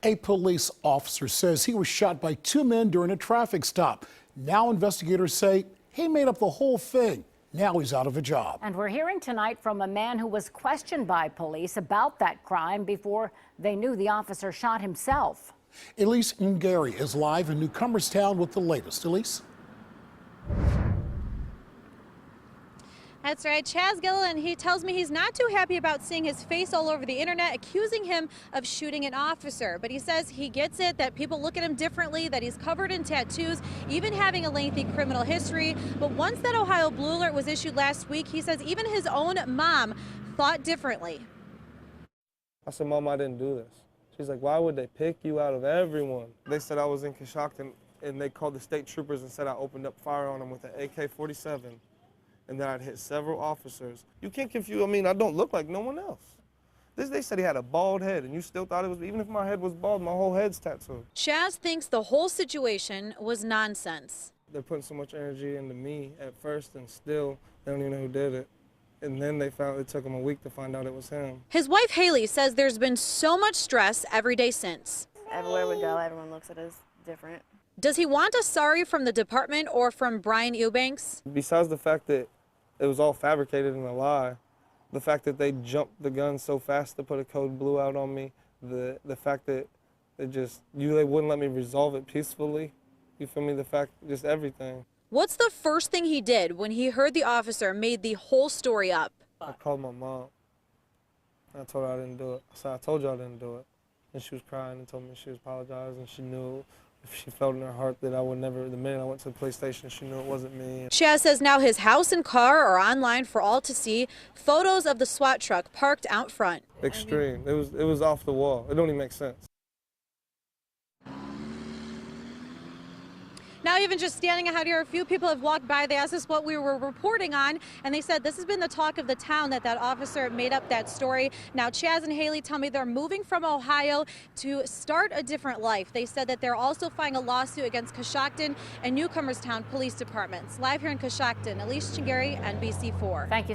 A police officer says he was shot by two men during a traffic stop. Now investigators say he made up the whole thing. Now he's out of a job. And we're hearing tonight from a man who was questioned by police about that crime before they knew the officer shot himself. Elise Ngeri is live in Newcomerstown with the latest. Elise? That's right. Chaz Gilliland, he tells me he's not too happy about seeing his face all over the internet accusing him of shooting an officer. But he says he gets it, that people look at him differently, that he's covered in tattoos, even having a lengthy criminal history. But once that Ohio Blue Alert was issued last week, he says even his own mom thought differently. I said, Mom, I didn't do this. She's like, why would they pick you out of everyone? They said I was in Coshocton, and they called the state troopers and said I opened up fire on them with an AK-47. And then I'd hit several officers. You can't confuse, I mean, I don't look like no one else. They said he had a bald head, and you still thought it was, even if my head was bald, my whole head's tattooed. Chaz thinks the whole situation was nonsense. They're putting so much energy into me at first, and still, they don't even know who did it. And then it took them a week to find out it was him. His wife, Haley, says there's been so much stress every day since. Everywhere we go, everyone looks at us different. Does he want a sorry from the department or from Brian Eubanks? Besides the fact that it was all fabricated and a lie, the fact that they jumped the gun so fast to put a code blue out on me, the fact that they wouldn't let me resolve it peacefully, you feel me, just everything. What's the first thing he did when he heard the officer made the whole story up? I called my mom. I told her I didn't do it. I said, I told you I didn't do it. And she was crying and told me she was apologizing. She knew, if she felt in her heart that I would never, the minute I went to the police station, she knew it wasn't me. Chaz says now his house and car are online for all to see. Photos of the SWAT truck parked out front. Extreme. It was off the wall. It don't even make sense. Now, even just standing out here, a few people have walked by. They asked us what we were reporting on, and they said this has been the talk of the town, that officer made up that story. Now, Chaz and Haley tell me they're moving from Ohio to start a different life. They said that they're also filing a lawsuit against Coshocton and Newcomerstown police departments. Live here in Coshocton, Elise Chingari, NBC4. Thank you.